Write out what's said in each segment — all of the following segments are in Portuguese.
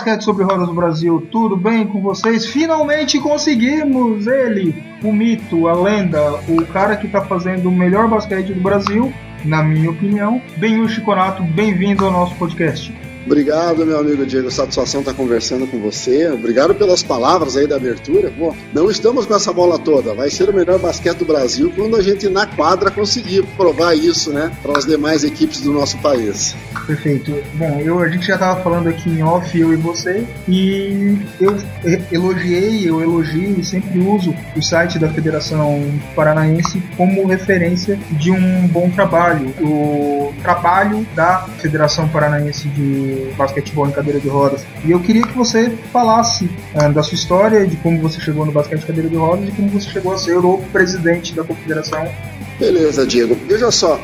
Basquete sobre Rodas do Brasil, tudo bem com vocês? Finalmente conseguimos ele, o mito, a lenda, o cara que está fazendo o melhor basquete do Brasil, na minha opinião. Benhur Chiconato, bem-vindo ao nosso podcast. Obrigado, meu amigo Diego, satisfação estar conversando com você. Obrigado pelas palavras aí da abertura. Pô, não estamos com essa bola toda, vai ser o melhor basquete do Brasil quando a gente na quadra conseguir provar isso, né, para as demais equipes do nosso país. Perfeito. Bom, a gente já estava falando aqui em off, eu e você, e eu elogio e sempre uso o site da Federação Paranaense como referência de um bom trabalho. O trabalho da Federação Paranaense de basquetebol em cadeira de rodas. E eu queria que você falasse da sua história, de como você chegou no basquete em cadeira de rodas e como você chegou a ser o presidente da confederação. Beleza, Diego. Veja só,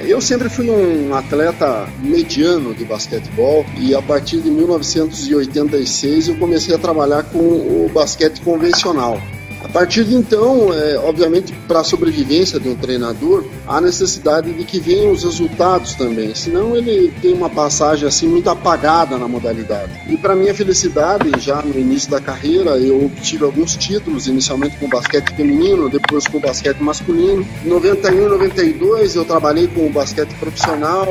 eu sempre fui um atleta mediano de basquetebol e a partir de 1986 eu comecei a trabalhar com o basquete convencional. A partir de então, obviamente, para a sobrevivência de um treinador, há necessidade de que venham os resultados também, senão ele tem uma passagem assim muito apagada na modalidade. E para minha felicidade, já no início da carreira, eu obtive alguns títulos, inicialmente com o basquete feminino, depois com o basquete masculino. Em 91 e 92 eu trabalhei com o basquete profissional,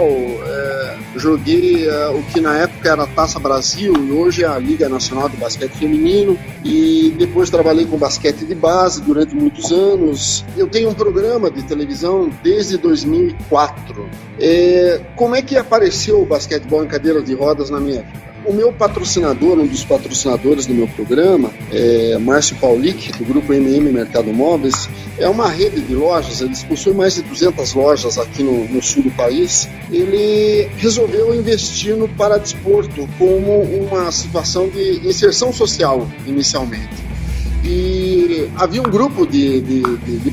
joguei o que na época era a Taça Brasil e hoje é a Liga Nacional de Basquete Feminino, e depois trabalhei com basquete de base durante muitos anos. Eu tenho um programa de televisão desde 2004. Como é que apareceu o basquetebol em cadeira de rodas na minha vida? O meu patrocinador, um dos patrocinadores do meu programa, Márcio Paulic, do grupo MM Mercado Móveis, é uma rede de lojas, eles possuem mais de 200 lojas aqui no sul do país. Ele resolveu investir no paradesporto como uma situação de inserção social, inicialmente. E havia um grupo de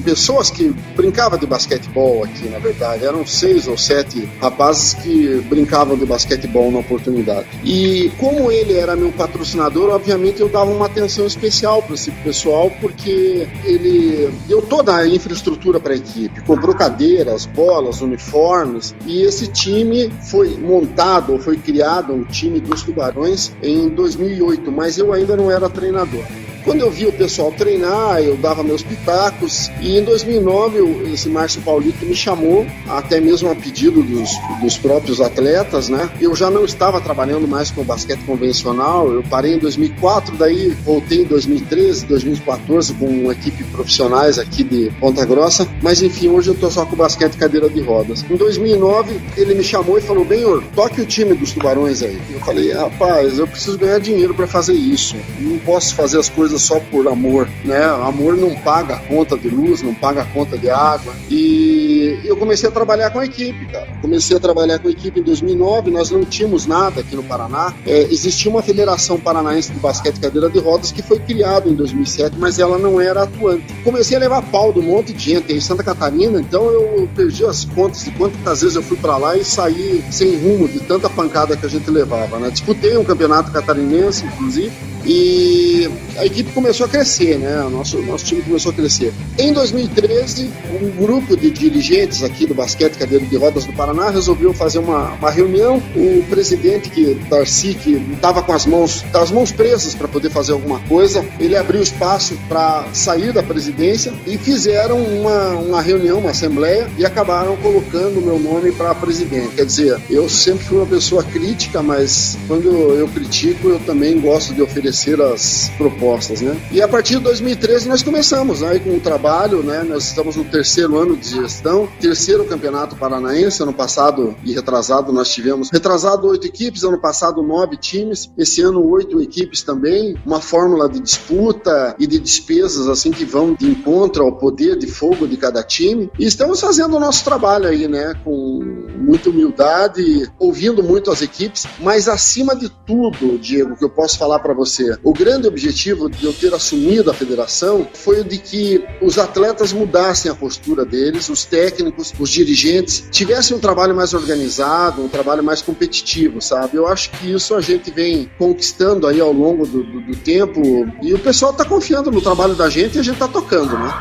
pessoas que brincavam de basquetebol aqui, na verdade. Eram 6 ou 7 rapazes que brincavam de basquetebol na oportunidade. E como ele era meu patrocinador, obviamente eu dava uma atenção especial para esse pessoal, porque ele deu toda a infraestrutura para a equipe. Comprou cadeiras, bolas, uniformes. E esse time foi montado, foi criado, um time dos Tubarões, em 2008. Mas eu ainda não era treinador. Quando eu vi o pessoal treinar, eu dava meus pitacos, e em 2009 esse Márcio Paulito me chamou, até mesmo a pedido dos próprios atletas, né? Eu já não estava trabalhando mais com o basquete convencional, eu parei em 2004, daí voltei em 2013, 2014 com uma equipe profissionais aqui de Ponta Grossa, mas enfim, hoje eu estou só com o basquete cadeira de rodas. Em 2009 ele me chamou e falou: Benhur, toque o time dos Tubarões aí. Eu falei: rapaz, eu preciso ganhar dinheiro para fazer isso, não posso fazer as coisas só por amor, né? Amor não paga a conta de luz, não paga a conta de água. E eu comecei a trabalhar com a equipe, cara. Comecei a trabalhar com a equipe em 2009, nós não tínhamos nada aqui no Paraná. Existia uma Federação Paranaense de Basquete Cadeira de Rodas que foi criada em 2007, mas ela não era atuante. Comecei a levar pau de um monte de gente em Santa Catarina, então eu perdi as contas de quantas vezes eu fui pra lá e saí sem rumo de tanta pancada que a gente levava, né? Disputei um campeonato catarinense, inclusive, e a equipe começou a crescer, né? O nosso time começou a crescer. Em 2013, um grupo de dirigentes aqui do basquete cadeira de rodas do Paraná resolveu fazer uma reunião. O presidente, Darcy, que estava com as mãos presas para poder fazer alguma coisa, ele abriu espaço para sair da presidência e fizeram uma reunião, uma assembleia, e acabaram colocando o meu nome para presidente. Quer dizer, eu sempre fui uma pessoa crítica, mas quando eu critico, eu também gosto de oferecer as propostas, né? E a partir de 2013 nós começamos aí com o trabalho, né? Nós estamos no 3º ano de gestão, 3º campeonato paranaense. Ano passado e retrasado nós tivemos 8 equipes, ano passado 9 times, esse ano 8 equipes também, uma fórmula de disputa e de despesas assim que vão de encontro ao poder de fogo de cada time, e estamos fazendo o nosso trabalho aí, né? Com muita humildade, ouvindo muito as equipes, mas acima de tudo, Diego, que eu posso falar para você, o grande objetivo de eu ter assumido a federação foi o de que os atletas mudassem a postura deles, os técnicos, os dirigentes, tivessem um trabalho mais organizado, um trabalho mais competitivo, sabe? Eu acho que isso a gente vem conquistando aí ao longo do tempo, e o pessoal está confiando no trabalho da gente e a gente está tocando, né?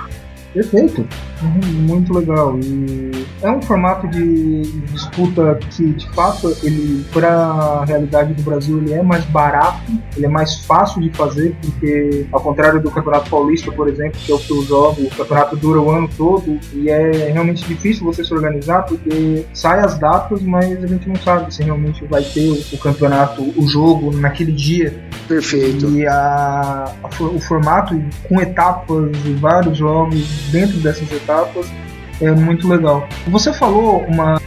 Perfeito. Muito legal. E é um formato de disputa que, de fato, ele, para a realidade do Brasil, ele é mais barato, ele é mais fácil de fazer, porque, ao contrário do Campeonato Paulista, por exemplo, que é o que eu jogo, o campeonato dura o ano todo e é realmente difícil você se organizar, porque sai as datas, mas a gente não sabe se realmente vai ter o campeonato, o jogo naquele dia. Perfeito. E o formato com etapas e vários jogos dentro dessas etapas é muito legal. Você falou uma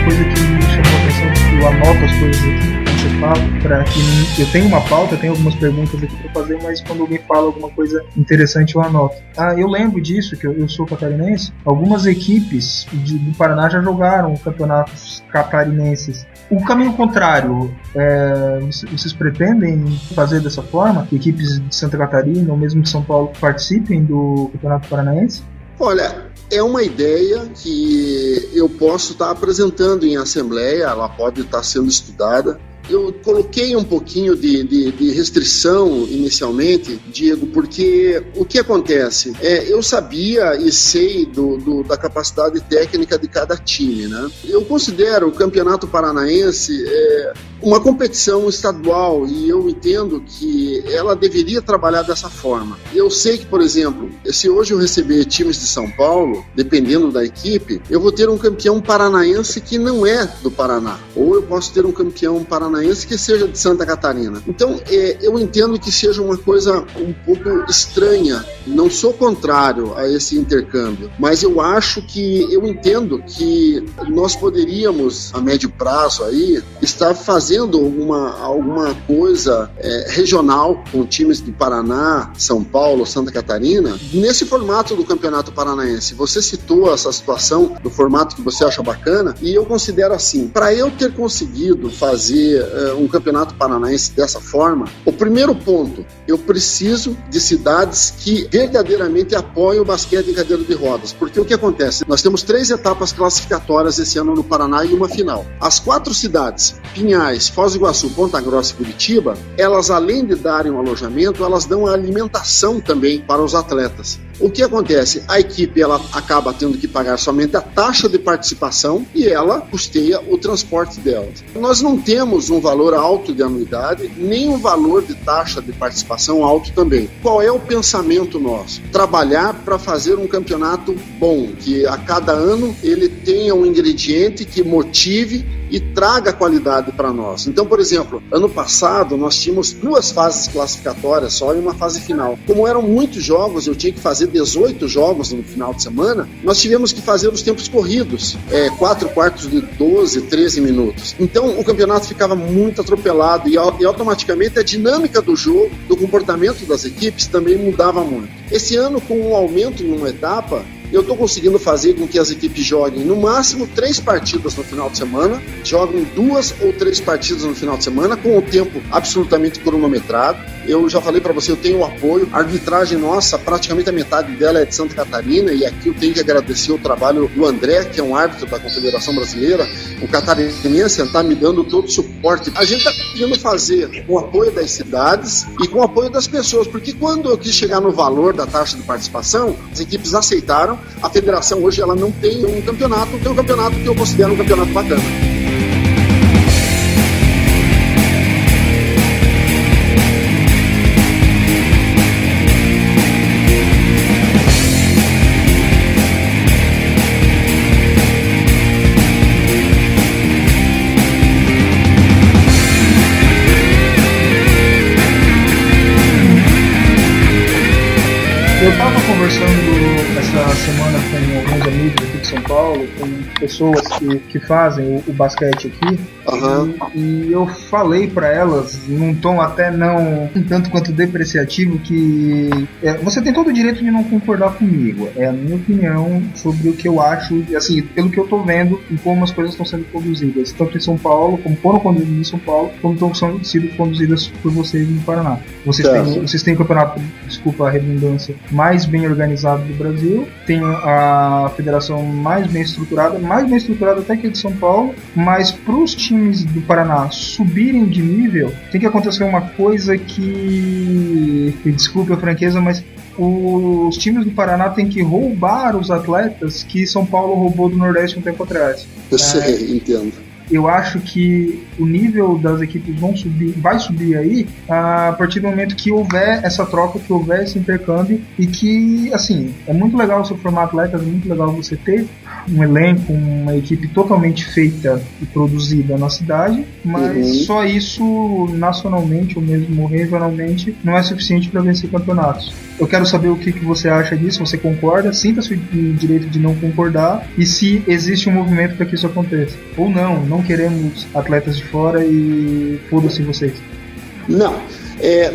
coisa que me chamou a atenção, porque eu anoto as coisas aqui que você fala, para que eu tenho uma pauta, eu tenho algumas perguntas aqui para fazer, mas quando alguém fala alguma coisa interessante eu anoto. Eu lembro disso, que eu sou catarinense, algumas equipes do Paraná já jogaram campeonatos catarinenses. O caminho contrário, vocês pretendem fazer dessa forma, que equipes de Santa Catarina ou mesmo de São Paulo participem do Campeonato Paranaense? Olha, é uma ideia que eu posso estar apresentando em assembleia, ela pode estar sendo estudada. Eu coloquei um pouquinho de restrição inicialmente, Diego, porque o que acontece? Eu sabia e sei da capacidade técnica de cada time, né? Eu considero o Campeonato Paranaense uma competição estadual e eu entendo que ela deveria trabalhar dessa forma. Eu sei que, por exemplo, se hoje eu receber times de São Paulo, dependendo da equipe, eu vou ter um campeão paranaense que não é do Paraná, ou eu posso ter um campeão paranaense que seja de Santa Catarina. Então, eu entendo que seja uma coisa um pouco estranha. Não sou contrário a esse intercâmbio, mas eu entendo que nós poderíamos, a médio prazo aí, estar fazendo alguma coisa regional com times do Paraná, São Paulo, Santa Catarina, nesse formato do Campeonato Paranaense. Você citou essa situação do formato que você acha bacana, e eu considero assim, para eu ter conseguido fazer um campeonato paranaense dessa forma, o primeiro ponto, eu preciso de cidades que verdadeiramente apoiem o basquete em cadeira de rodas, porque o que acontece? Nós temos 3 etapas classificatórias esse ano no Paraná e uma final. As 4 cidades, Pinhais, Foz do Iguaçu, Ponta Grossa e Curitiba, elas além de darem um alojamento, elas dão a alimentação também para os atletas. O que acontece? A equipe ela acaba tendo que pagar somente a taxa de participação e ela custeia o transporte delas. Nós não temos um valor alto de anuidade, nem um valor de taxa de participação alto também. Qual é o pensamento nosso? Trabalhar para fazer um campeonato bom, que a cada ano ele tenha um ingrediente que motive e traga qualidade para nós. Então, por exemplo, ano passado nós tínhamos 2 fases classificatórias só e uma fase final. Como eram muitos jogos, eu tinha que fazer 18 jogos no final de semana, nós tivemos que fazer os tempos corridos, 4 quartos de 12, 13 minutos. Então o campeonato ficava muito atropelado e automaticamente a dinâmica do jogo, do comportamento das equipes também mudava muito. Esse ano, com um aumento em uma etapa, eu estou conseguindo fazer com que as equipes joguem no máximo 3 partidas no final de semana, jogam 2 ou 3 partidas no final de semana, com o tempo absolutamente cronometrado. Eu já falei para você, eu tenho o apoio, a arbitragem nossa, praticamente a metade dela é de Santa Catarina, e aqui eu tenho que agradecer o trabalho do André, que é um árbitro da Confederação Brasileira, o catarinense, está me dando todo o suporte. A gente está conseguindo fazer com o apoio das cidades e com o apoio das pessoas, porque quando eu quis chegar no valor da taxa de participação, as equipes aceitaram. A federação hoje ela não tem um campeonato, tem um campeonato que eu considero um campeonato bacana. Eu estava conversando essa semana com alguns amigos aqui de São Paulo, com pessoas que fazem o basquete aqui. E eu falei para elas, num tom até não um tanto quanto depreciativo, que você tem todo o direito de não concordar comigo. É a minha opinião sobre o que eu acho, assim, pelo que eu tô vendo e como as coisas estão sendo conduzidas, tanto em São Paulo, como foram conduzidas em São Paulo, como estão sendo conduzidas por vocês no Paraná. Vocês têm o campeonato, desculpa a redundância, mais bem organizado do Brasil, tem a federação mais bem estruturada até que a de São Paulo, mas para os times do Paraná subirem de nível, tem que acontecer uma coisa que, desculpe a franqueza, mas os times do Paraná têm que roubar os atletas que São Paulo roubou do Nordeste um tempo atrás. Eu sei, entendo. Eu acho que o nível das equipes vai subir aí a partir do momento que houver essa troca, que houver esse intercâmbio, e que, assim, é muito legal você formar atletas, é muito legal você ter um elenco, uma equipe totalmente feita e produzida na cidade, mas só isso nacionalmente ou mesmo regionalmente não é suficiente para vencer campeonatos. Eu quero saber o que você acha disso, você concorda? Sinta-se no direito de não concordar, e se existe um movimento para que isso aconteça. Ou não queremos atletas de fora e foda-se vocês. Não.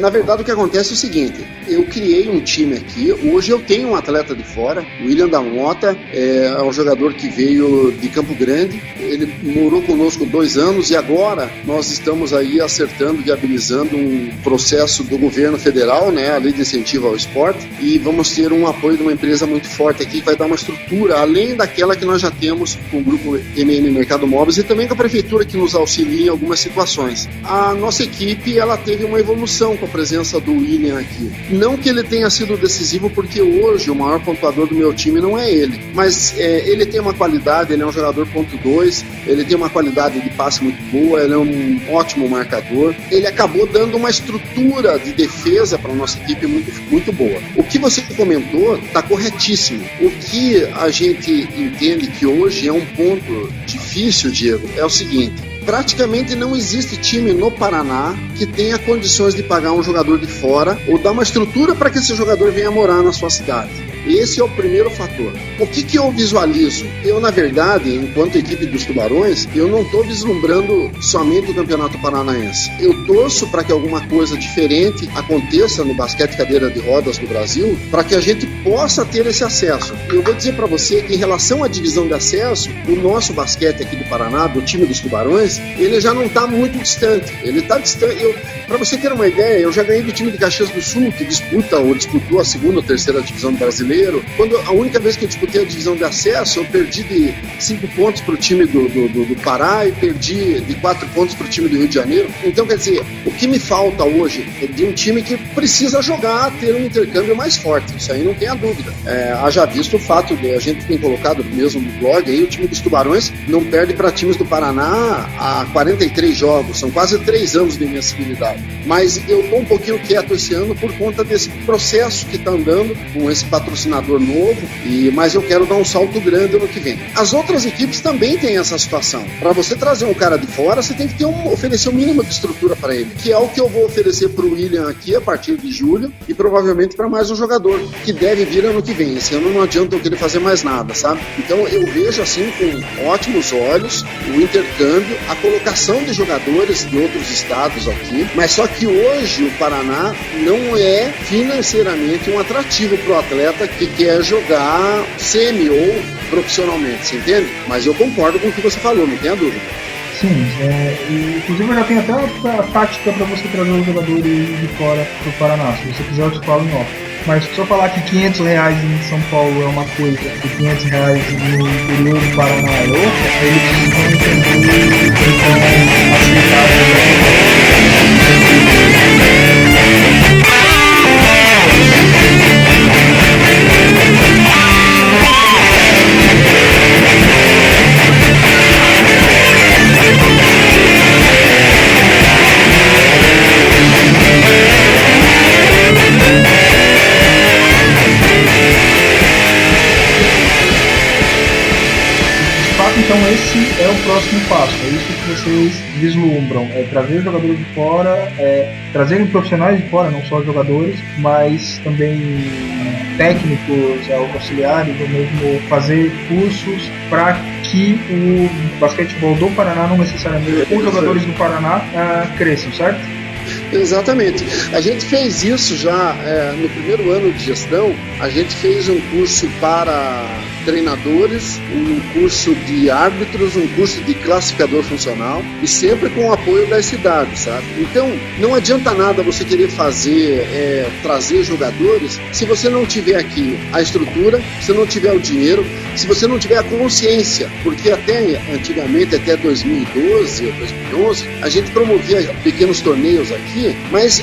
Na verdade, o que acontece é o seguinte: eu criei um time aqui. Hoje eu tenho um atleta de fora, o William da Mota, é um jogador que veio de Campo Grande. Ele morou conosco 2 anos e agora nós estamos aí acertando, viabilizando um processo do governo federal, né, a lei de incentivo ao esporte, e vamos ter um apoio de uma empresa muito forte aqui que vai dar uma estrutura além daquela que nós já temos com o grupo MM Mercado Móveis e também com a prefeitura, que nos auxilia em algumas situações. A nossa equipe, ela teve uma evolução com a presença do William aqui. Não que ele tenha sido decisivo, porque hoje o maior pontuador do meu time não é ele, mas ele tem uma qualidade, ele é um jogador ponto 2, ele tem uma qualidade de passe muito boa, ele é um ótimo marcador, ele acabou dando uma estrutura de defesa para a nossa equipe muito, muito boa. O que você comentou está corretíssimo. O que a gente entende que hoje é um ponto difícil, Diego, é o seguinte: praticamente não existe time no Paraná que tenha condições de pagar um jogador de fora ou dar uma estrutura para que esse jogador venha morar na sua cidade. Esse é o primeiro fator. O que eu visualizo? Eu, na verdade, enquanto equipe dos Tubarões, eu não estou vislumbrando somente o Campeonato Paranaense. Eu torço para que alguma coisa diferente aconteça no basquete cadeira de rodas do Brasil, para que a gente possa ter esse acesso. Eu vou dizer para você que, em relação à divisão de acesso, o nosso basquete aqui do Paraná, do time dos Tubarões, ele já não está muito distante. Ele está distante. Para você ter uma ideia, eu já ganhei do time de Caxias do Sul, que disputou a 2ª ou 3ª divisão do brasileiro. Quando a única vez que eu disputei a divisão de acesso, eu perdi de 5 pontos para o time do Pará e perdi de 4 pontos para o time do Rio de Janeiro. Então, quer dizer, o que me falta hoje é de um time que precisa jogar, ter um intercâmbio mais forte. Isso aí não tem a dúvida. Haja visto o fato de a gente ter colocado mesmo no blog aí, o time dos Tubarões não perde para times do Paraná há 43 jogos, são quase 3 anos de invencibilidade. Mas eu estou um pouquinho quieto esse ano por conta desse processo que está andando com esse patrocinador novo, mas eu quero dar um salto grande no que vem. As outras equipes também têm essa situação. Para você trazer um cara de fora, você tem que oferecer o mínimo de estrutura para ele, que é o que eu vou oferecer para o William aqui a partir de julho e provavelmente para mais um jogador que deve vir ano que vem. Esse ano não adianta eu querer fazer mais nada, sabe? Então eu vejo assim com ótimos olhos o intercâmbio, a colocação de jogadores de outros estados aqui, mas só que hoje o Paraná não é financeiramente um atrativo para o atleta que quer jogar semi ou profissionalmente, você entende? Mas eu concordo com o que você falou, não tenha dúvida. Sim, inclusive eu já tenho até a tática para você trazer os jogadores de fora pro Paraná. Se você quiser eu te falo em off. Mas só falar que R$500 em São Paulo é uma coisa e R$500 no interior do Paraná é outra, eles vão entender e vão aceitar. Então esse é o próximo passo, é isso que vocês vislumbram? Trazer jogadores de fora, trazerem profissionais de fora, não só jogadores, mas também técnicos, auxiliares, ou mesmo fazer cursos para que o basquetebol do Paraná, não necessariamente os jogadores do Paraná, cresçam, certo? Exatamente. A gente fez isso já no primeiro ano de gestão. A gente fez um curso para treinadores, um curso de árbitros, um curso de classificador funcional, e sempre com o apoio das cidades, sabe? Então, não adianta nada você querer trazer jogadores se você não tiver aqui a estrutura, se você não tiver o dinheiro, se você não tiver a consciência, porque antigamente, até 2012, 2011, a gente promovia pequenos torneios aqui, mas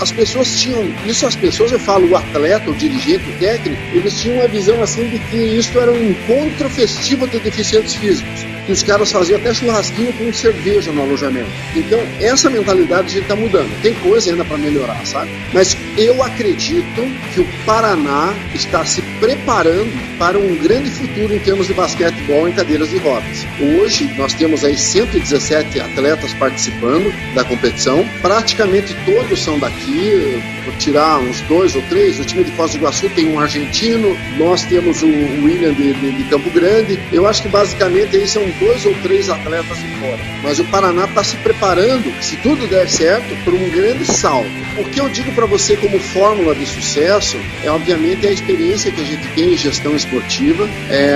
as pessoas tinham, eu falo, o atleta, o dirigente, o técnico, eles tinham uma visão assim de que isso era um encontro festivo de deficientes físicos, que os caras faziam até churrasquinho com cerveja no alojamento. Então, essa mentalidade a gente está mudando. Tem coisa ainda para melhorar, sabe? Mas eu acredito que o Paraná está se preparando para um grande futuro em termos de basquetebol em cadeiras de rodas. Hoje, nós temos aí 117 atletas participando da competição. Praticamente todos são daqui, vou tirar uns 2 ou 3. O time de Foz do Iguaçu tem um argentino, nós temos o William de Campo Grande. Eu acho que basicamente aí são 2 ou 3 atletas de fora. Mas o Paraná está se preparando, se tudo der certo, para um grande salto. O que eu digo para você como fórmula de sucesso obviamente a experiência que a gente tem em gestão esportiva,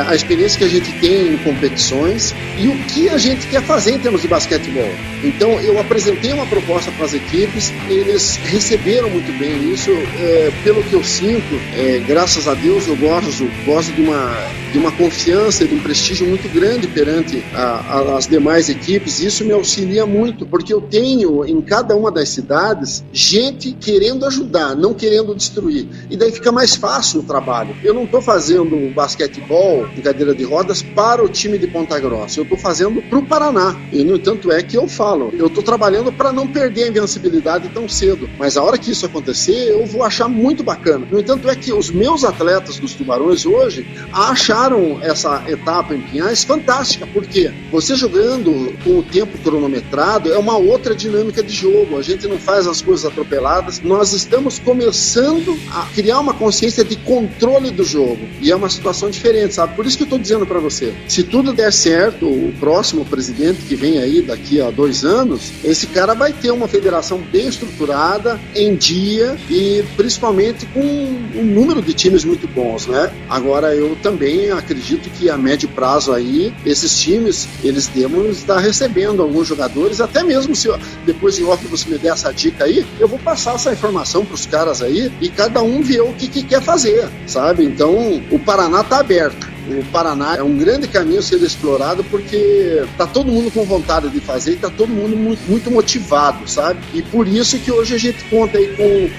a experiência que a gente tem em competições e o que a gente quer fazer em termos de basquetebol. Então eu apresentei uma proposta para as equipes, eles receberam muito bem isso, pelo que eu sinto, graças a Deus eu gosto de uma confiança e de um prestígio muito grande perante as demais equipes. Isso me auxilia muito, porque eu tenho em cada uma das cidades gente querendo ajudar, não querendo destruir, e daí fica mais fácil o trabalho. Eu não estou fazendo basquetebol em cadeira de rodas para o time de Ponta Grossa, eu estou fazendo para o Paraná, e no entanto é que eu falo, eu estou trabalhando para não perder a invencibilidade tão cedo, mas a hora que isso acontecer eu vou achar muito bacana. No entanto é que os meus atletas dos Tubarões hoje acharam essa etapa em Pinhais fantástica, porque você jogando com o tempo cronometrado é uma outra dinâmica de jogo, a gente não faz as coisas atropeladas, nós estamos começando a criar uma consciência de controle do jogo, e é uma situação diferente, sabe? Por isso que eu estou dizendo para você, se tudo der certo, o próximo presidente que vem aí daqui a 2 anos, esse cara vai ter uma federação bem estruturada, em dia, e principalmente com um número de times muito bons, né? Agora eu também acredito que a médio prazo aí, esses times, eles devem estar recebendo alguns jogadores, até mesmo se depois em off você me der essa dica aí, eu vou passar essa informação para os caras aí, e cada um vê o que quer fazer, sabe? Então o Paraná está aberto. O Paraná é um grande caminho a ser explorado, porque tá todo mundo com vontade de fazer e tá todo mundo muito motivado, sabe? E por isso que hoje a gente conta aí com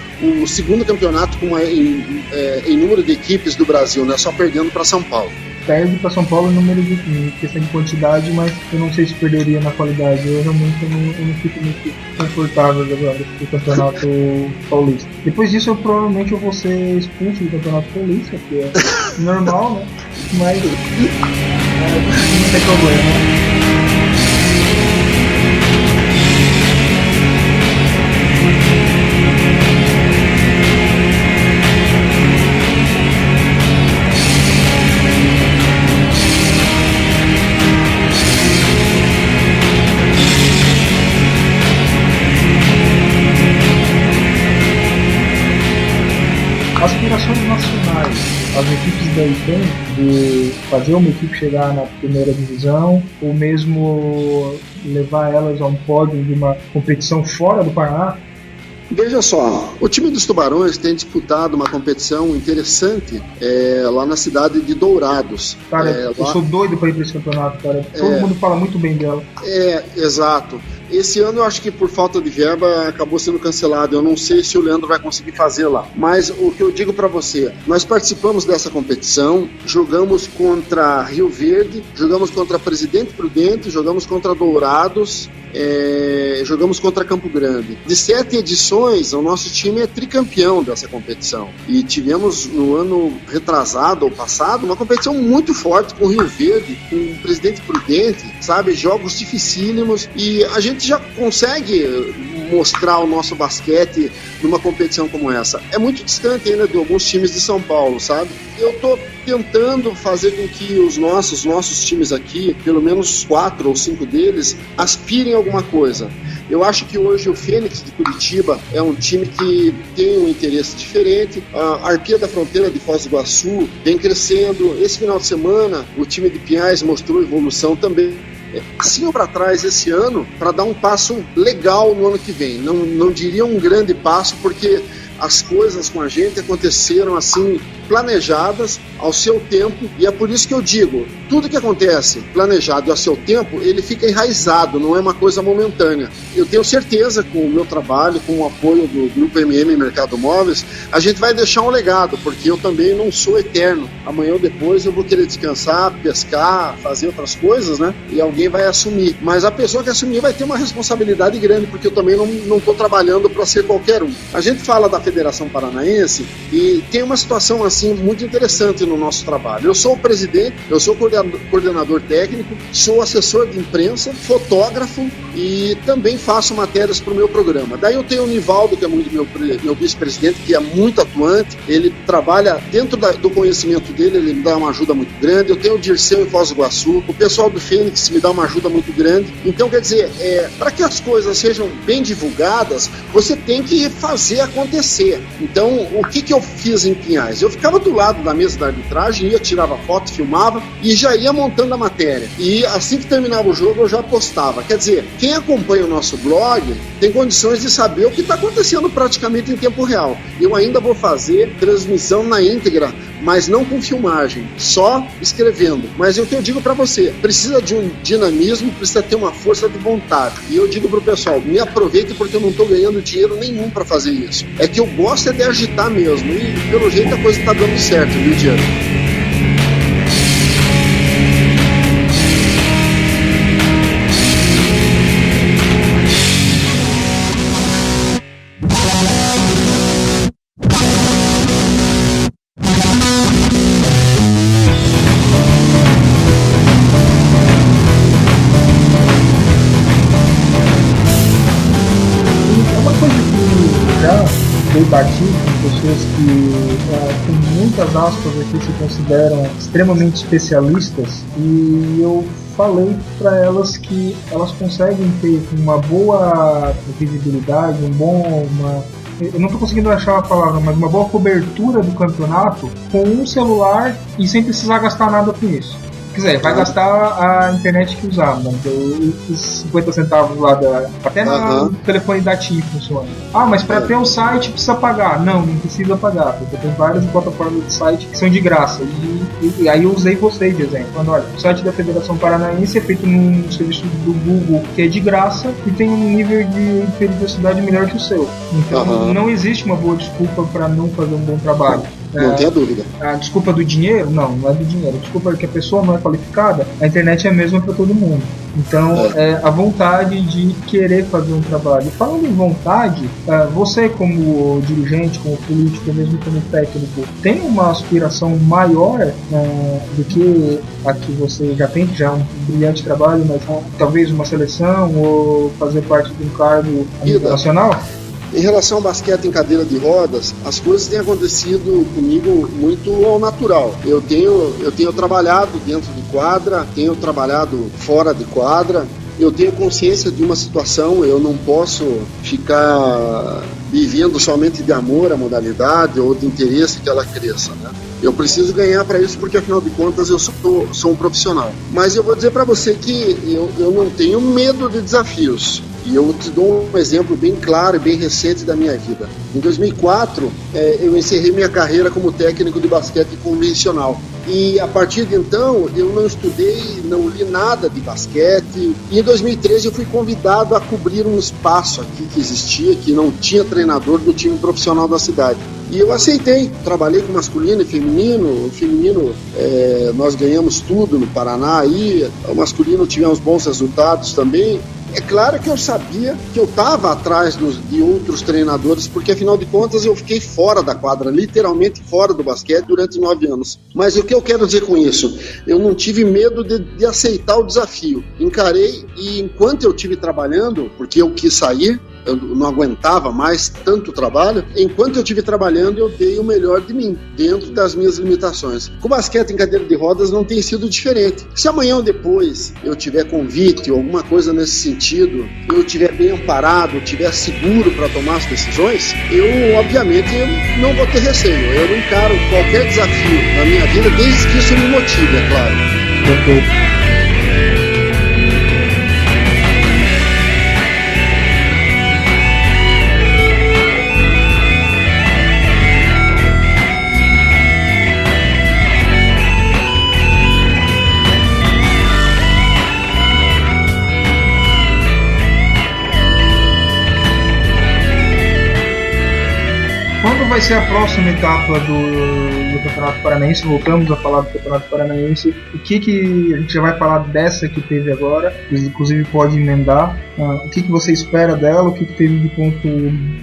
o segundo campeonato em número de equipes do Brasil, né? Só perdendo para São Paulo. Perde para São Paulo em questão de quantidade, mas eu não sei se perderia na qualidade. Eu realmente não fico muito confortável jogando o Campeonato Paulista. Depois disso, eu provavelmente vou ser expulso do Campeonato Paulista, que é normal, né? Mas não tem problema. Aspirações nacionais, as equipes daí têm de fazer uma equipe chegar na primeira divisão, ou mesmo levar elas a um pódio de uma competição fora do Paraná? Veja só, o time dos Tubarões tem disputado uma competição interessante lá na cidade de Dourados. Cara, eu sou doido para ir para esse campeonato, cara. Todo mundo fala muito bem dela. Exato. Esse ano eu acho que por falta de verba acabou sendo cancelado. Eu não sei se o Leandro vai conseguir fazer lá. Mas o que eu digo para você, nós participamos dessa competição, jogamos contra Rio Verde, jogamos contra Presidente Prudente, jogamos contra Dourados, jogamos contra Campo Grande. De 7 edições, o nosso time é tricampeão dessa competição. E tivemos no ano retrasado ou passado uma competição muito forte com o Rio Verde, com o Presidente Prudente, sabe? Jogos dificílimos, e a gente já consegue mostrar o nosso basquete numa competição como essa. É muito distante ainda de alguns times de São Paulo, sabe? Eu tô tentando fazer com que os nossos times aqui, pelo menos 4 ou 5 deles, aspirem a alguma coisa. Eu acho que hoje o Fênix de Curitiba é um time que tem um interesse diferente. A Arpia da Fronteira de Foz do Iguaçu vem crescendo. Esse final de semana, o time de Pinhais mostrou evolução também. Assim para trás esse ano, para dar um passo legal no ano que vem. Não diria um grande passo, porque as coisas com a gente aconteceram assim, planejadas ao seu tempo, e é por isso que eu digo, tudo que acontece planejado ao seu tempo, ele fica enraizado, não é uma coisa momentânea. Eu tenho certeza, com o meu trabalho, com o apoio do Grupo MM Mercado Móveis, a gente vai deixar um legado, porque eu também não sou eterno. Amanhã ou depois eu vou querer descansar, pescar, fazer outras coisas, né? E alguém vai assumir. Mas a pessoa que assumir vai ter uma responsabilidade grande, porque eu também não estou trabalhando para ser qualquer um. A gente fala da Federação Paranaense e tem uma situação assim muito interessante no nosso trabalho. Eu sou o presidente, eu sou coordenador técnico, sou assessor de imprensa, fotógrafo e também faço matérias para o meu programa. Daí eu tenho o Nivaldo, que é muito meu vice-presidente, que é muito atuante, ele trabalha dentro do conhecimento dele, ele me dá uma ajuda muito grande. Eu tenho o Dirceu em Foz do Iguaçu, o pessoal do Fênix me dá uma ajuda muito grande. Então, quer dizer, para que as coisas sejam bem divulgadas, você tem que fazer acontecer. Então, o que eu fiz em Pinhais? Eu ficava do lado da mesa da arbitragem, tirava foto, filmava e já ia montando a matéria. E assim que terminava o jogo, eu já postava. Quer dizer, quem acompanha o nosso blog tem condições de saber o que está acontecendo praticamente em tempo real. Eu ainda vou fazer transmissão na íntegra, mas não com filmagem, só escrevendo. Mas o que eu digo para você, precisa de um dinamismo, precisa ter uma força de vontade. E eu digo pro pessoal, me aproveite, porque eu não estou ganhando dinheiro nenhum para fazer isso. É que eu gosto de agitar mesmo, e pelo jeito a coisa está dando certo, viu, Diego? Debati com pessoas que, com muitas aspas aqui, se consideram extremamente especialistas, e eu falei para elas que elas conseguem ter uma boa visibilidade, eu não estou conseguindo achar a palavra, mas uma boa cobertura do campeonato com um celular e sem precisar gastar nada com isso. Quiser, vai gastar a internet que usar, né? Os 50 centavos lá até no telefone da TIM funciona. Mas para ter um site precisa pagar. Não precisa pagar, porque tem várias plataformas de site que são de graça. E aí eu usei vocês de exemplo. Falando, olha, o site da Federação Paranaense é feito num serviço do Google que é de graça e tem um nível de periodicidade melhor que o seu. Então não existe uma boa desculpa para não fazer um bom trabalho. Não tenha dúvida. A desculpa do dinheiro? Não é do dinheiro. A desculpa é que a pessoa não é qualificada. A internet é a mesma para todo mundo. Então, a vontade de querer fazer um trabalho. Falando em vontade, você como dirigente, como político, mesmo como técnico, tem uma aspiração maior do que a que você já tem, que já é um brilhante trabalho, mas talvez uma seleção ou fazer parte de um cargo nacional? Em relação ao basquete em cadeira de rodas, as coisas têm acontecido comigo muito ao natural. Eu tenho trabalhado dentro de quadra, tenho trabalhado fora de quadra, eu tenho consciência de uma situação, eu não posso ficar vivendo somente de amor à modalidade ou de interesse que ela cresça, né? Eu preciso ganhar para isso, porque afinal de contas eu sou um profissional. Mas eu vou dizer para você que eu não tenho medo de desafios. E eu te dou um exemplo bem claro e bem recente da minha vida. Em 2004, eu encerrei minha carreira como técnico de basquete convencional. E a partir de então, eu não estudei, não li nada de basquete. E em 2013 eu fui convidado a cobrir um espaço aqui que existia, que não tinha treinador do time profissional da cidade. E eu aceitei, trabalhei com masculino e feminino. O feminino, nós ganhamos tudo no Paraná aí. O masculino tivemos bons resultados também. É claro que eu sabia que eu estava atrás de outros treinadores, porque afinal de contas eu fiquei fora da quadra, literalmente fora do basquete durante 9 anos. Mas o que eu quero dizer com isso? Eu não tive medo de aceitar o desafio. Encarei, e enquanto eu estive trabalhando, porque eu quis sair, eu não aguentava mais tanto trabalho, enquanto eu estive trabalhando eu dei o melhor de mim, dentro das minhas limitações. Com o basquete em cadeira de rodas não tem sido diferente. Se amanhã ou depois eu tiver convite ou alguma coisa nesse sentido, eu estiver bem amparado, estiver seguro para tomar as decisões, eu obviamente não vou ter receio. Eu encaro qualquer desafio na minha vida, desde que isso me motive, é claro. Perfeito. Quando vai ser a próxima etapa do Campeonato Paranaense? Voltamos a falar do Campeonato Paranaense. O que a gente já vai falar dessa que teve agora, inclusive pode emendar. O que você espera dela, o que teve de ponto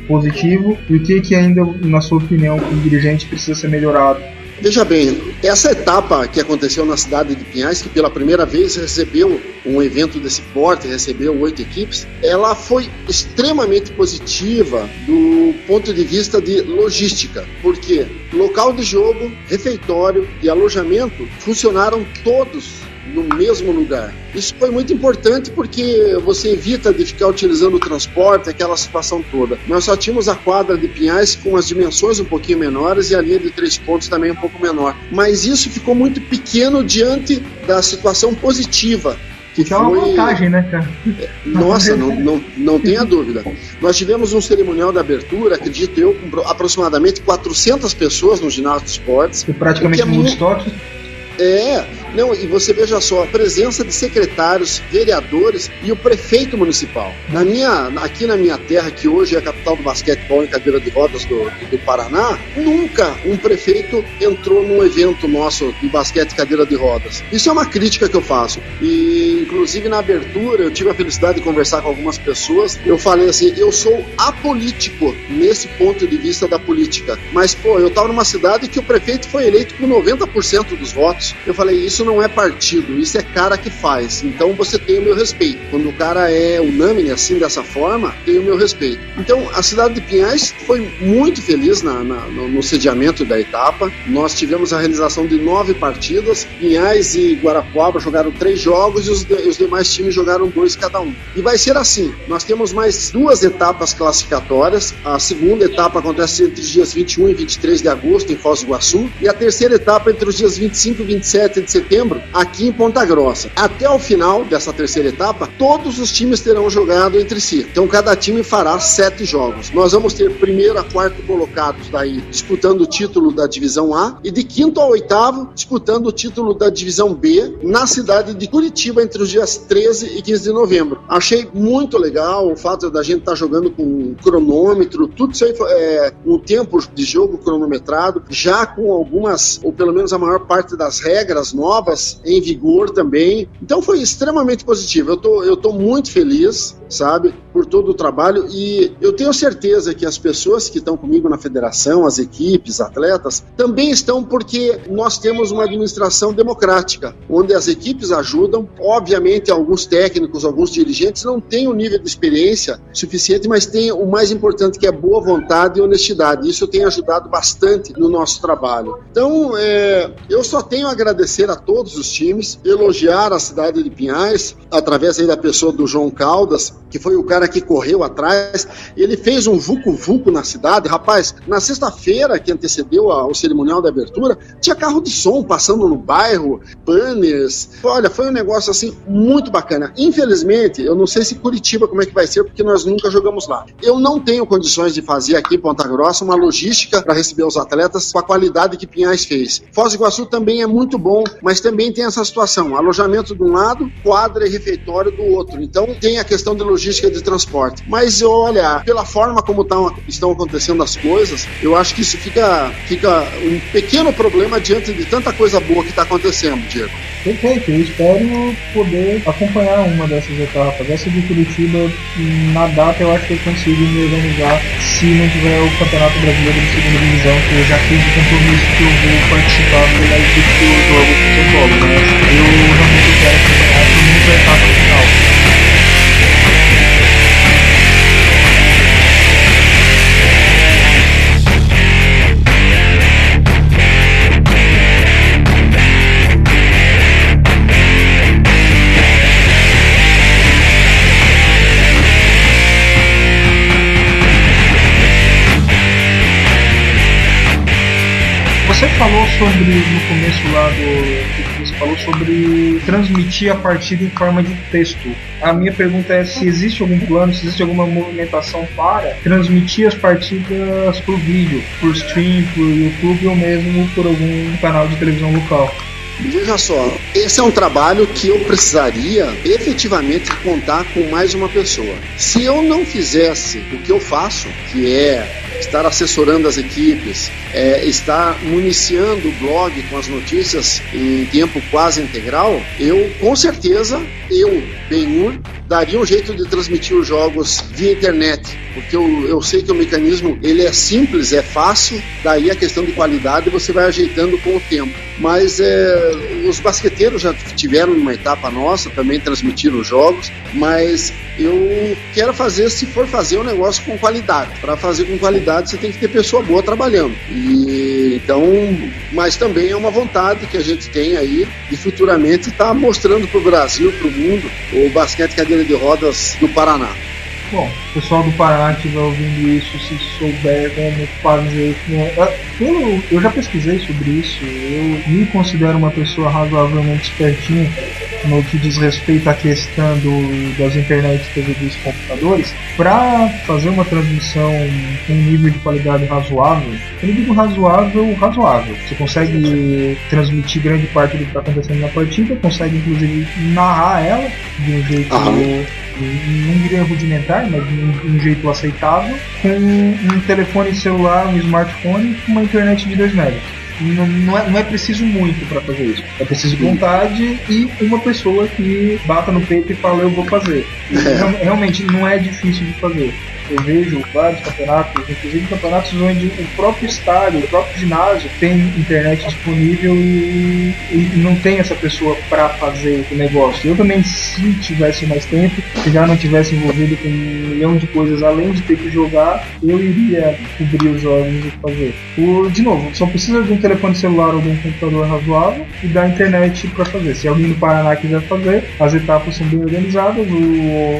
positivo e o que ainda, na sua opinião, como dirigente, precisa ser melhorado? Veja bem, essa etapa que aconteceu na cidade de Pinhais, que pela primeira vez recebeu um evento desse porte, recebeu 8 equipes, ela foi extremamente positiva do ponto de vista de logística, porque local de jogo, refeitório e alojamento funcionaram todos no mesmo lugar. Isso foi muito importante porque você evita de ficar utilizando o transporte, aquela situação toda. Nós só tínhamos a quadra de Pinhais com as dimensões um pouquinho menores e a linha de 3 pontos também um pouco menor. Mas isso ficou muito pequeno diante da situação positiva. Que é uma vantagem, né, cara? Nossa, não tenha dúvida. Nós tivemos um cerimonial de abertura, acredito eu, com aproximadamente 400 pessoas no ginásio de esportes. E praticamente um estoque. E você veja só, a presença de secretários, vereadores e o prefeito municipal. Aqui na minha terra, que hoje é a capital do basquetebol em cadeira de rodas do Paraná, nunca um prefeito entrou num evento nosso de basquete em cadeira de rodas. Isso é uma crítica que eu faço. E, inclusive, na abertura, eu tive a felicidade de conversar com algumas pessoas. Eu falei assim, eu sou apolítico nesse ponto de vista da política. Mas, eu estava numa cidade que o prefeito foi eleito com 90% dos votos. Eu falei, isso não é partido, isso é cara que faz, então você tem o meu respeito. Quando o cara é unânime assim, dessa forma, tem o meu respeito. Então a cidade de Pinhais foi muito feliz no sediamento da etapa. Nós tivemos a realização de 9 partidas. Pinhais e Guarapuava jogaram 3 jogos e os demais times jogaram 2 cada um. E vai ser assim, nós temos mais 2 etapas classificatórias. A segunda etapa acontece entre os dias 21 e 23 de agosto em Foz do Iguaçu, e a terceira etapa entre os dias 25 e 27 de setembro aqui em Ponta Grossa. Até o final dessa terceira etapa, todos os times terão jogado entre si. Então cada time fará 7 jogos. Nós vamos ter primeiro a quarto colocados daí disputando o título da divisão A e de quinto ao oitavo disputando o título da divisão B na cidade de Curitiba entre os dias 13 e 15 de novembro. Achei muito legal o fato da gente estar jogando com cronômetro, tudo isso aí um tempo de jogo cronometrado, já com algumas, ou pelo menos a maior parte das regras novas em vigor também. Então foi extremamente positivo. Eu tô muito feliz, sabe, por todo o trabalho, e eu tenho certeza que as pessoas que estão comigo na federação, as equipes, atletas, também estão, porque nós temos uma administração democrática, onde as equipes ajudam. Obviamente alguns técnicos, alguns dirigentes não têm o nível de experiência suficiente, mas tem o mais importante, que é boa vontade e honestidade. Isso tem ajudado bastante no nosso trabalho. Então eu só tenho a agradecer a todos os times, elogiar a cidade de Pinhais, através aí da pessoa do João Caldas, que foi o cara que correu atrás. Ele fez um vucu-vucu na cidade. Rapaz, na sexta-feira que antecedeu o cerimonial da abertura, tinha carro de som passando no bairro, banners. Olha, foi um negócio assim muito bacana. Infelizmente, eu não sei se Curitiba como é que vai ser, porque nós nunca jogamos lá. Eu não tenho condições de fazer aqui em Ponta Grossa uma logística para receber os atletas com a qualidade que Pinhais fez. Foz do Iguaçu também é muito bom, mas também tem essa situação, alojamento de um lado, quadra e refeitório do outro. Então tem a questão de logística de transporte. Mas olha, pela forma como estão acontecendo as coisas, eu acho que isso fica um pequeno problema diante de tanta coisa boa que está acontecendo, Diego. Perfeito, eu espero poder acompanhar uma dessas etapas. Essa de Curitiba, na data eu acho que eu consigo me organizar se não tiver o Campeonato Brasileiro de segunda divisão, que eu já fiz o compromisso que eu vou participar pela equipe que eu jogo com São Paulo, mas eu realmente quero acompanhar muito a etapa final. Você falou sobre, no começo lá você falou sobre transmitir a partida em forma de texto. A minha pergunta é se existe algum plano, se existe alguma movimentação para transmitir as partidas por vídeo, por stream, por YouTube ou mesmo por algum canal de televisão local. Veja só, esse é um trabalho que eu precisaria efetivamente contar com mais uma pessoa. Se eu não fizesse o que eu faço, que é estar assessorando as equipes, estar municiando o blog com as notícias em tempo quase integral, eu, com certeza, Ben-Hur, daria um jeito de transmitir os jogos via internet, porque eu sei que o mecanismo ele é simples, é fácil, daí a questão de qualidade você vai ajeitando com o tempo. Mas os basqueteiros já tiveram uma etapa nossa, também transmitiram os jogos, mas eu quero fazer, se for fazer um negócio com qualidade. Para fazer com qualidade você tem que ter pessoa boa trabalhando. Mas também é uma vontade que a gente tem aí de futuramente estar mostrando para o Brasil, para o mundo, o basquete cadeira de rodas do Paraná. Bom, o pessoal do Paraná que vai ouvindo isso, se souber como fazer, eu já pesquisei sobre isso, eu me considero uma pessoa razoavelmente espertinha no que diz respeito à questão das internet, TV dos computadores. Para fazer uma transmissão com um nível de qualidade razoável, eu não digo razoável, você consegue transmitir grande parte do que está acontecendo na partida, consegue inclusive narrar ela de um jeito, não diria rudimentar, mas de um jeito aceitável, com um telefone celular, um smartphone, com uma internet de 2 MB. Não é preciso muito para fazer isso. É preciso vontade e uma pessoa que bata no peito e fala, eu vou fazer. Realmente não é difícil de fazer. Eu vejo vários campeonatos, inclusive campeonatos onde o próprio estádio, o próprio ginásio tem internet disponível e não tem essa pessoa para fazer o negócio. Eu também, se tivesse mais tempo, se já não tivesse envolvido com 1 milhão de coisas, além de ter que jogar, eu iria cobrir os jogos e fazer. De novo, só precisa de um telefone celular ou de um computador razoável e da internet para fazer. Se alguém do Paraná quiser fazer, as etapas são bem organizadas.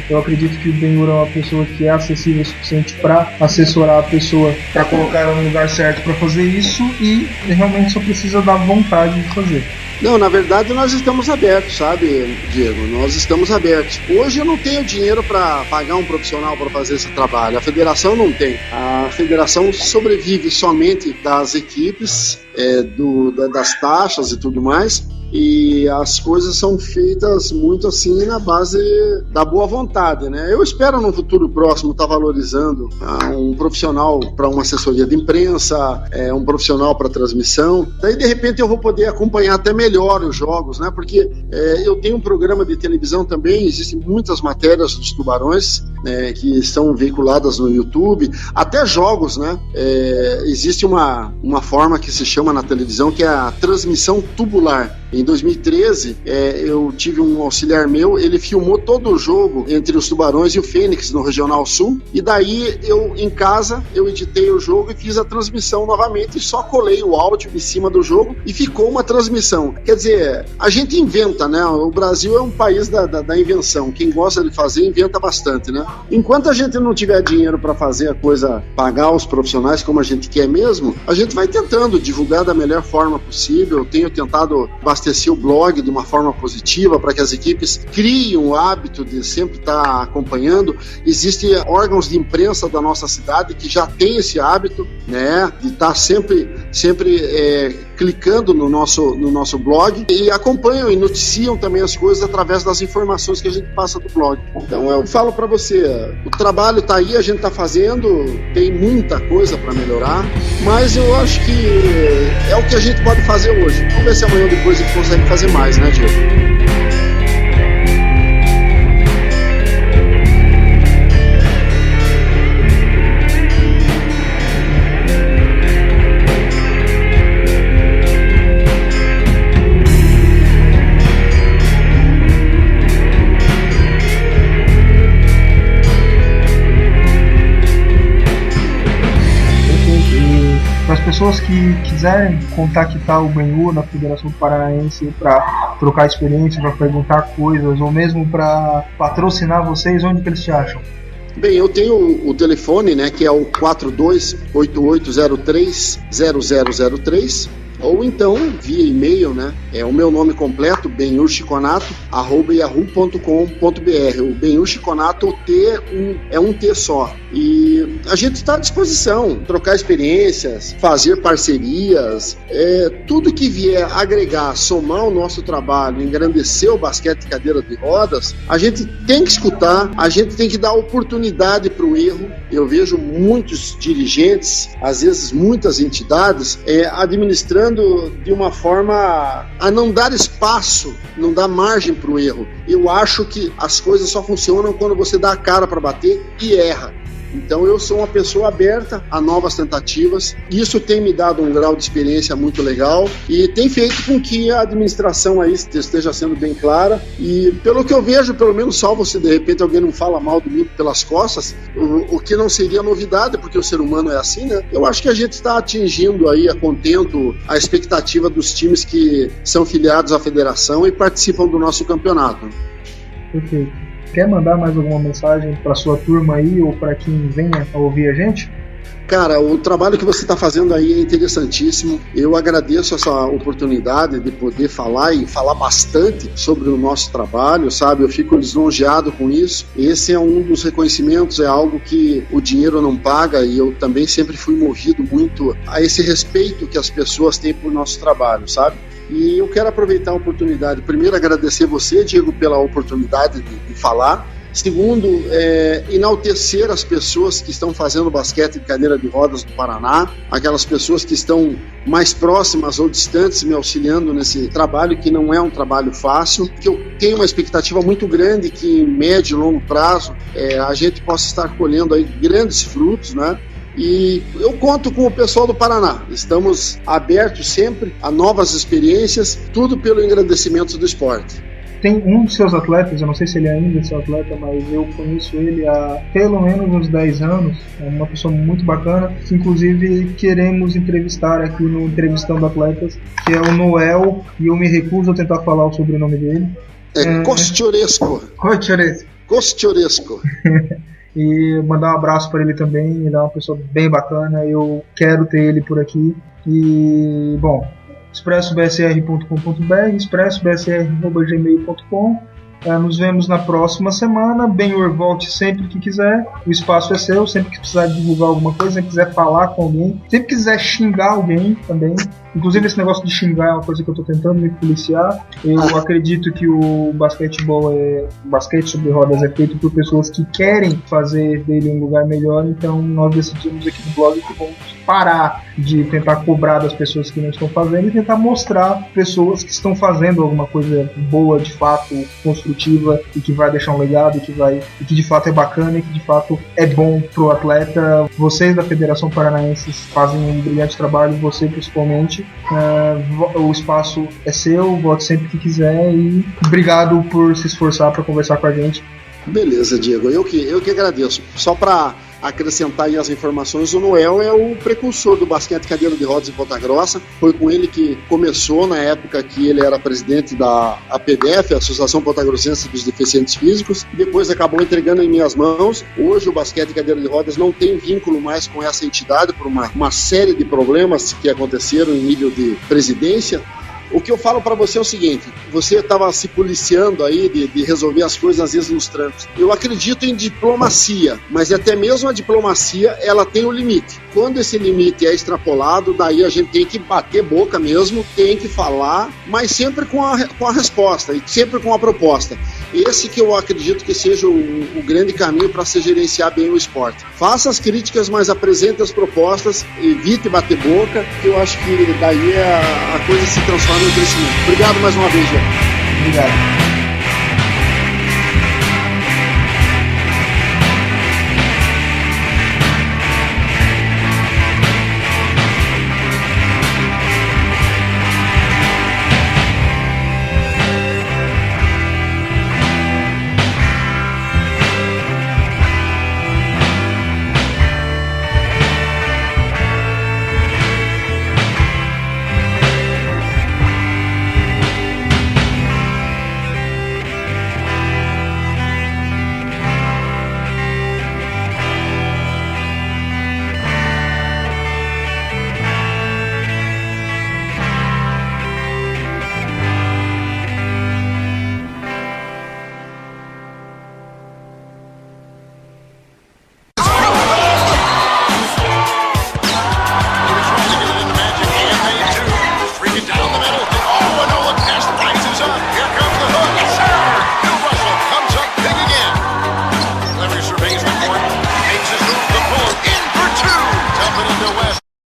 Eu acredito que o Ben-Hur é uma pessoa que é acessível o suficiente para assessorar a pessoa, para colocar ela no lugar certo para fazer isso, e realmente só precisa dar vontade de fazer. Não, na verdade nós estamos abertos, sabe, Diego? Nós estamos abertos. Hoje eu não tenho dinheiro para pagar um profissional para fazer esse trabalho. A federação não tem. A federação sobrevive somente das equipes, das taxas e tudo mais. E as coisas são feitas muito assim na base da boa vontade, né? Eu espero no futuro próximo estar valorizando um profissional para uma assessoria de imprensa, um profissional para transmissão. Daí de repente eu vou poder acompanhar até melhor os jogos, né? Porque eu tenho um programa de televisão também, existem muitas matérias dos Tubarões, que são veiculadas no YouTube, até jogos, né? Existe uma forma que se chama na televisão que é a transmissão tubular. Em 2013, eu tive um auxiliar meu, ele filmou todo o jogo entre os Tubarões e o Fênix no Regional Sul, e daí eu, em casa, eu editei o jogo e fiz a transmissão novamente, e só colei o áudio em cima do jogo e ficou uma transmissão. Quer dizer, a gente inventa, né? O Brasil é um país da invenção. Quem gosta de fazer, inventa bastante, né? Enquanto a gente não tiver dinheiro para fazer a coisa, pagar os profissionais como a gente quer mesmo, a gente vai tentando divulgar da melhor forma possível. Eu tenho tentado abastecer o blog de uma forma positiva para que as equipes criem o hábito de sempre estar acompanhando. Existem órgãos de imprensa da nossa cidade que já têm esse hábito, né, de estar sempre sempre clicando no nosso blog e acompanham e noticiam também as coisas através das informações que a gente passa do blog. Então eu falo para você, o trabalho está aí, a gente está fazendo, tem muita coisa para melhorar, mas eu acho que é o que a gente pode fazer hoje. Vamos ver se amanhã ou depois a gente consegue fazer mais, né, Diego? Para as pessoas que quiserem contactar o BenHur na Federação Paranaense para trocar experiência, para perguntar coisas, ou mesmo para patrocinar vocês, onde que eles te acham? Bem, eu tenho o telefone, né, que é o 4288030003, ou então via e-mail, né? É o meu nome completo, benhurchiconato@yahoo.com.br. O BenHur Chiconato, o T é um T só. E a gente está à disposição, trocar experiências, fazer parcerias, tudo que vier agregar, somar o nosso trabalho, engrandecer o basquete de cadeira de rodas, a gente tem que escutar, a gente tem que dar oportunidade para o erro. Eu vejo muitos dirigentes, às vezes muitas entidades, administrando de uma forma a não dar espaço, não dar margem para o erro. Eu acho que as coisas só funcionam quando você dá a cara para bater e erra. Então eu sou uma pessoa aberta a novas tentativas. Isso tem me dado um grau de experiência muito legal e tem feito com que a administração aí esteja sendo bem clara. E pelo que eu vejo, pelo menos salvo se de repente alguém não fala mal de mim pelas costas, o que não seria novidade, porque o ser humano é assim, né? Eu acho que a gente está atingindo aí a contento a expectativa dos times que são filiados à federação e participam do nosso campeonato. Perfeito. Quer mandar mais alguma mensagem para sua turma aí ou para quem venha a ouvir a gente? Cara, o trabalho que você está fazendo aí é interessantíssimo. Eu agradeço essa oportunidade de poder falar e falar bastante sobre o nosso trabalho, sabe? Eu fico lisonjeado com isso. Esse é um dos reconhecimentos, é algo que o dinheiro não paga e eu também sempre fui movido muito a esse respeito que as pessoas têm por nosso trabalho, sabe? E eu quero aproveitar a oportunidade, primeiro agradecer você, Diego, pela oportunidade de falar. Segundo, enaltecer as pessoas que estão fazendo basquete de cadeira de rodas do Paraná, aquelas pessoas que estão mais próximas ou distantes me auxiliando nesse trabalho, que não é um trabalho fácil, que eu tenho uma expectativa muito grande que em médio e longo prazo a gente possa estar colhendo aí grandes frutos, né? E eu conto com o pessoal do Paraná. Estamos abertos sempre a novas experiências, tudo pelo engrandecimento do esporte. Tem um dos seus atletas, eu não sei se ele ainda é seu atleta, mas eu conheço ele há pelo menos uns 10 anos, é uma pessoa muito bacana, que inclusive queremos entrevistar aqui no Entrevistando Atletas, que é o Noel, e eu me recuso a tentar falar o sobrenome dele. Kostioresco. E mandar um abraço para ele também, ele é uma pessoa bem bacana, eu quero ter ele por aqui. E, bom, expressobsr.com.br, expressobsr.gmail.com. Nos vemos na próxima semana. BenHur, volte sempre que quiser. O espaço é seu. Sempre que precisar divulgar alguma coisa, sempre quiser falar com alguém, sempre quiser xingar alguém também. Inclusive esse negócio de xingar é uma coisa que eu tô tentando me policiar. Eu acredito que o basquete sobre rodas é feito por pessoas que querem fazer dele um lugar melhor. Então nós decidimos aqui no blog que vamos parar de tentar cobrar das pessoas que não estão fazendo e tentar mostrar pessoas que estão fazendo alguma coisa boa, de fato, construtiva, e que vai deixar um legado, e que de fato é bacana, e que de fato é bom pro atleta. Vocês da Federação Paranaense fazem um brilhante trabalho, você principalmente. O espaço é seu, volte sempre que quiser, e obrigado por se esforçar para conversar com a gente. Beleza, Diego, eu que agradeço. Só para acrescentar aí as informações, o Noel é o precursor do basquete cadeira de rodas em Ponta Grossa. Foi com ele que começou na época que ele era presidente da APDF, a Associação Ponta Grossense dos Deficientes Físicos. Depois acabou entregando em minhas mãos. Hoje o basquete cadeira de rodas não tem vínculo mais com essa entidade por uma série de problemas que aconteceram em nível de presidência. O que eu falo para você é o seguinte: você estava se policiando aí de resolver as coisas às vezes nos trancos. Eu acredito em diplomacia, mas até mesmo a diplomacia ela tem um limite. Quando esse limite é extrapolado, daí a gente tem que bater boca mesmo, tem que falar, mas sempre com a resposta e sempre com a proposta. Esse que eu acredito que seja o grande caminho para se gerenciar bem o esporte. Faça as críticas, mas apresente as propostas, evite bater boca, que eu acho que daí a coisa se transforma em crescimento. Obrigado mais uma vez, João. Obrigado.